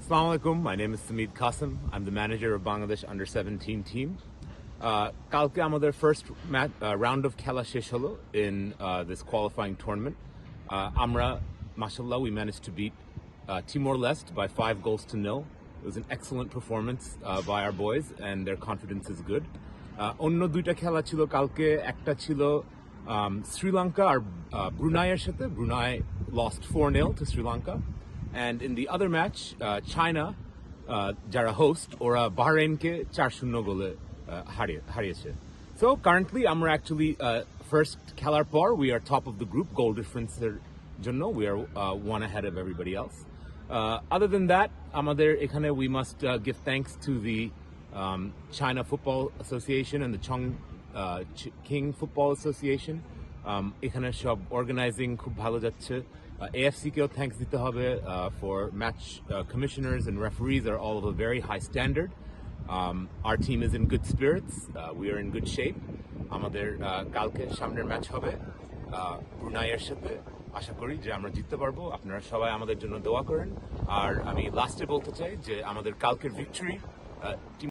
Assalamu alaikum. My name is Samid Qasim. I'm the manager of Bangladesh Under-17 team. কালকে আমাদের first round of খেলা শেষ হলো in this qualifying tournament. আমরা, mashallah, we managed to beat Timor-Leste by 5 goals to 0. It was an excellent performance by our boys, and their confidence is good. অন্য দুইটা খেলা ছিল কালকে, একটা ছিল শ্রীলঙ্কা আর ব্রুনাইয়ের সাথে. Brunei lost 4-0 to Sri Lanka. And in the other match, China, যারা host, ওরা বাহরাইনকে 4-0 গোলে হারিয়েছে. So currently, আমরা actually first খেলার পর, we are top of the group, goal difference এর জন্য, we are one ahead of everybody else. Other than that, আমাদের এখানে we must give thanks to the China Football Association and the Chongqing Football Association. এখানে সব organizing খুব ভালো যাচ্ছে. AFC কেও thanks দিতে হবে for match commissioners and referees are all of a very high standard. Our team is in good spirits. We are in good shape. আমাদের কালকে সামনের ম্যাচ হবে ব্রুনাইয়ের সাথে. আশা করি যে আমরা জিততে পারবো. আপনারা সবাই আমাদের জন্য দোয়া করেন. আর আমি লাস্টে বলতে চাই যে আমাদের কালকের ভিক্টরি